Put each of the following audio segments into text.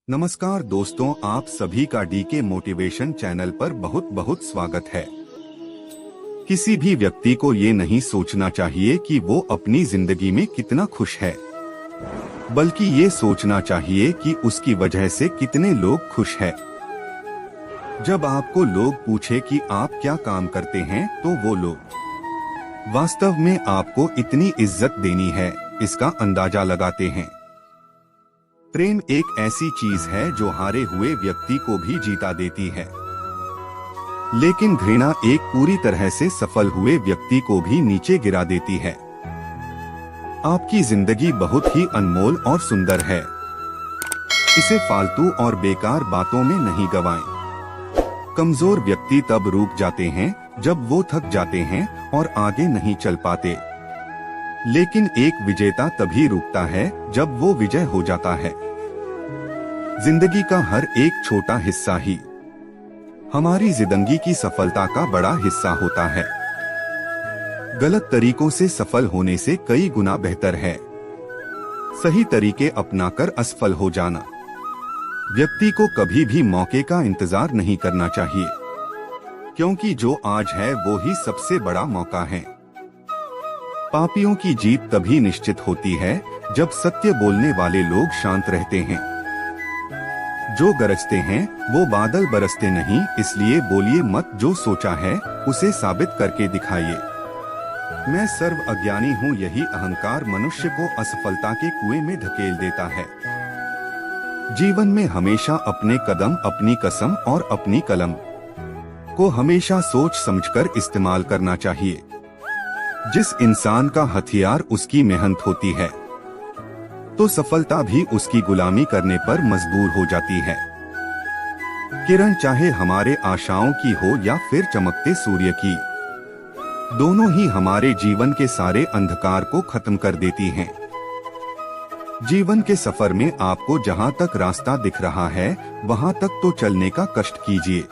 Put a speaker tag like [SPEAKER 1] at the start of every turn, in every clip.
[SPEAKER 1] नमस्कार दोस्तों, आप सभी का डीके मोटिवेशन चैनल पर बहुत बहुत स्वागत है। किसी भी व्यक्ति को ये नहीं सोचना चाहिए कि वो अपनी जिंदगी में कितना खुश है, बल्कि ये सोचना चाहिए कि उसकी वजह से कितने लोग खुश हैं। जब आपको लोग पूछे कि आप क्या काम करते हैं, तो वो लोग वास्तव में आपको इतनी इज्जत देनी है, इसका अंदाजा लगाते हैं। प्रेम एक ऐसी चीज है जो हारे हुए व्यक्ति को भी जीता देती है, लेकिन घृणा एक पूरी तरह से सफल हुए व्यक्ति को भी नीचे गिरा देती है। आपकी जिंदगी बहुत ही अनमोल और सुंदर है, इसे फालतू और बेकार बातों में नहीं गवाएं। कमजोर व्यक्ति तब रुक जाते हैं जब वो थक जाते हैं और आगे नहीं चल पाते, लेकिन एक विजेता तभी रुकता है जब वो विजय हो जाता है। जिंदगी का हर एक छोटा हिस्सा ही हमारी जिंदगी की सफलता का बड़ा हिस्सा होता है। गलत तरीकों से सफल होने से कई गुना बेहतर है सही तरीके अपनाकर असफल हो जाना। व्यक्ति को कभी भी मौके का इंतजार नहीं करना चाहिए, क्योंकि जो आज है वो ही सबसे बड़ा मौका है। पापियों की जीत तभी निश्चित होती है जब सत्य बोलने वाले लोग शांत रहते हैं। जो गरजते हैं वो बादल बरसते नहीं, इसलिए बोलिए मत, जो सोचा है उसे साबित करके दिखाइए। मैं सर्व अज्ञानी हूँ, यही अहंकार मनुष्य को असफलता के कुएं में धकेल देता है। जीवन में हमेशा अपने कदम, अपनी कसम और अपनी कलम को हमेशा सोच समझकर इस्तेमाल करना चाहिए। जिस इंसान का हथियार उसकी मेहनत होती है, तो सफलता भी उसकी गुलामी करने पर मजबूर हो जाती है। किरण चाहे हमारे आशाओं की हो या फिर चमकते सूर्य की, दोनों ही हमारे जीवन के सारे अंधकार को खत्म कर देती हैं। जीवन के सफर में आपको जहां तक रास्ता दिख रहा है, वहां तक तो चलने का कष्ट कीजिए।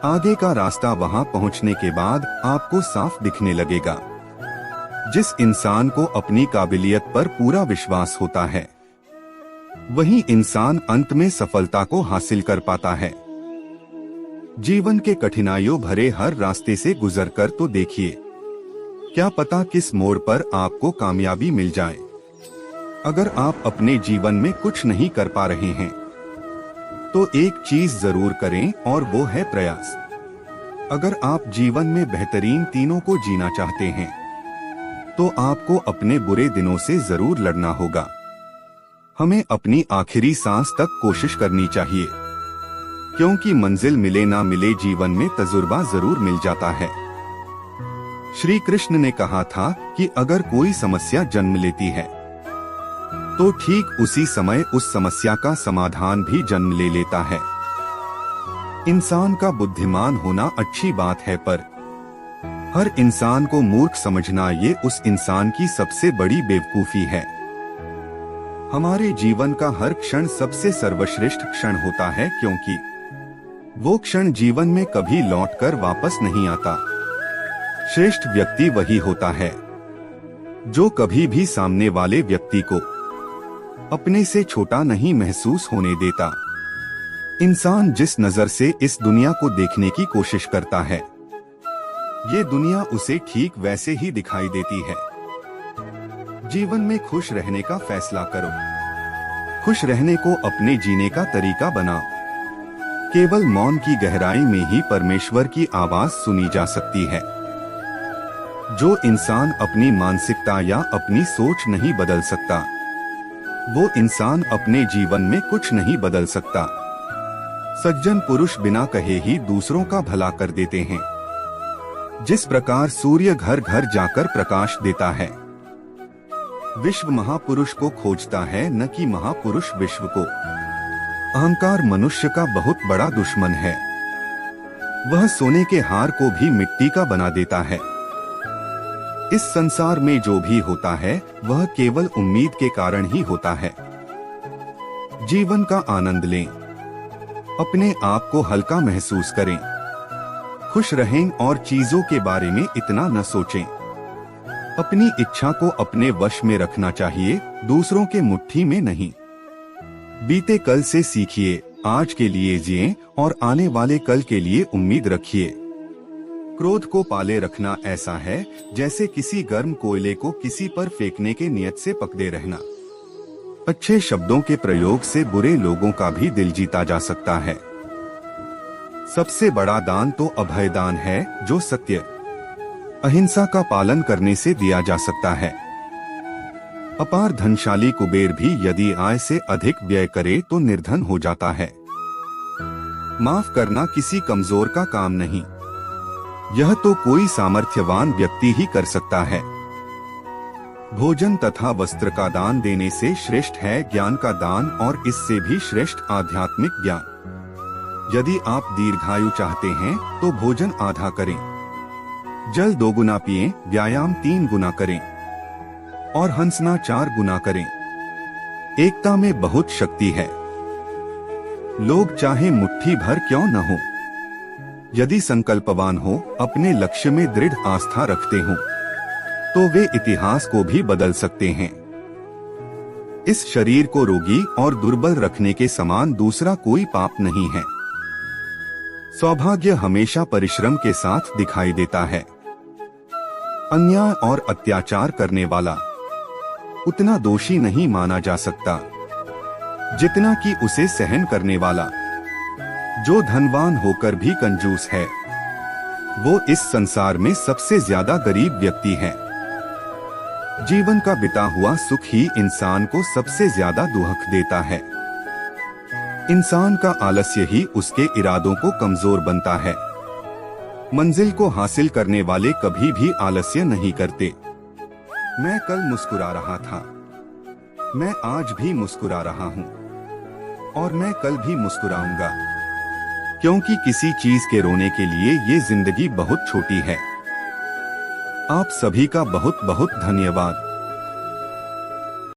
[SPEAKER 1] आगे का रास्ता वहां पहुंचने के बाद आपको साफ दिखने लगेगा। जिस इंसान को अपनी काबिलियत पर पूरा विश्वास होता है, वही इंसान अंत में सफलता को हासिल कर पाता है। जीवन के कठिनाइयों भरे हर रास्ते से गुजरकर तो देखिए, क्या पता किस मोड़ पर आपको कामयाबी मिल जाए। अगर आप अपने जीवन में कुछ नहीं कर पा रहे हैं, तो एक चीज जरूर करें, और वो है प्रयास। अगर आप जीवन में बेहतरीन तीनों को जीना चाहते हैं, तो आपको अपने बुरे दिनों से जरूर लड़ना होगा। हमें अपनी आखिरी सांस तक कोशिश करनी चाहिए, क्योंकि मंजिल मिले ना मिले, जीवन में तजुर्बा जरूर मिल जाता है। श्री कृष्ण ने कहा था कि अगर कोई समस्या जन्म लेती है, तो ठीक उसी समय उस समस्या का समाधान भी जन्म ले लेता है। इंसान का बुद्धिमान होना अच्छी बात है, पर हर इंसान को मूर्ख समझना ये उस इंसान की सबसे बड़ी बेवकूफी है। हमारे जीवन का हर क्षण सबसे सर्वश्रेष्ठ क्षण होता है, क्योंकि वो क्षण जीवन में कभी लौटकर वापस नहीं आता। श्रेष्ठ व्यक्ति वही होता है जो कभी भी सामने वाले व्यक्ति को अपने से छोटा नहीं महसूस होने देता। इंसान जिस नजर से इस दुनिया को देखने की कोशिश करता है, ये दुनिया उसे ठीक वैसे ही दिखाई देती है। जीवन में खुश रहने का फैसला करो। खुश रहने को अपने जीने का तरीका बनाओ। केवल मौन की गहराई में ही परमेश्वर की आवाज सुनी जा सकती है। जो इंसान अपनी मानसिकता या अपनी सोच नहीं बदल सकता, वो इंसान अपने जीवन में कुछ नहीं बदल सकता। सज्जन पुरुष बिना कहे ही दूसरों का भला कर देते हैं। जिस प्रकार सूर्य घर घर जाकर प्रकाश देता है, विश्व महापुरुष को खोजता है, न कि महापुरुष विश्व को। अहंकार मनुष्य का बहुत बड़ा दुश्मन है। वह सोने के हार को भी मिट्टी का बना देता है। इस संसार में जो भी होता है, वह केवल उम्मीद के कारण ही होता है। जीवन का आनंद लें, अपने आप को हल्का महसूस करें, खुश रहें और चीजों के बारे में इतना न सोचें। अपनी इच्छा को अपने वश में रखना चाहिए, दूसरों के मुट्ठी में नहीं। बीते कल से सीखिए, आज के लिए जिएं और आने वाले कल के लिए उम्मीद रखिए। क्रोध को पाले रखना ऐसा है जैसे किसी गर्म कोयले को किसी पर फेंकने के नियत से पकड़े रहना। अच्छे शब्दों के प्रयोग से बुरे लोगों का भी दिल जीता जा सकता है। सबसे बड़ा दान तो अभय दान है, जो सत्य अहिंसा का पालन करने से दिया जा सकता है। अपार धनशाली कुबेर भी यदि आय से अधिक व्यय करे तो निर्धन हो जाता है। माफ करना किसी कमजोर का काम नहीं, यह तो कोई सामर्थ्यवान व्यक्ति ही कर सकता है। भोजन तथा वस्त्र का दान देने से श्रेष्ठ है ज्ञान का दान, और इससे भी श्रेष्ठ आध्यात्मिक ज्ञान। यदि आप दीर्घायु चाहते हैं तो भोजन आधा करें, जल 2 गुना पिएं, व्यायाम 3 गुना करें और हंसना 4 गुना करें। एकता में बहुत शक्ति है। लोग चाहे मुट्ठी भर क्यों न हो, यदि संकल्पवान हो, अपने लक्ष्य में दृढ़ आस्था रखते हो, तो वे इतिहास को भी बदल सकते हैं। इस शरीर को रोगी और दुर्बल रखने के समान दूसरा कोई पाप नहीं है। सौभाग्य हमेशा परिश्रम के साथ दिखाई देता है। अन्याय और अत्याचार करने वाला उतना दोषी नहीं माना जा सकता जितना कि उसे सहन करने वाला। जो धनवान होकर भी कंजूस है, वो इस संसार में सबसे ज्यादा गरीब व्यक्ति है। जीवन का बिता हुआ सुख ही इंसान को सबसे ज्यादा दुख देता है। इंसान का आलस्य ही उसके इरादों को कमजोर बनता है। मंजिल को हासिल करने वाले कभी भी आलस्य नहीं करते। मैं कल मुस्कुरा रहा था, मैं आज भी मुस्कुरा रहा हूँ और मैं कल भी मुस्कुराऊंगा, क्योंकि किसी चीज के रोने के लिए ये जिंदगी बहुत छोटी है। आप सभी का बहुत बहुत धन्यवाद।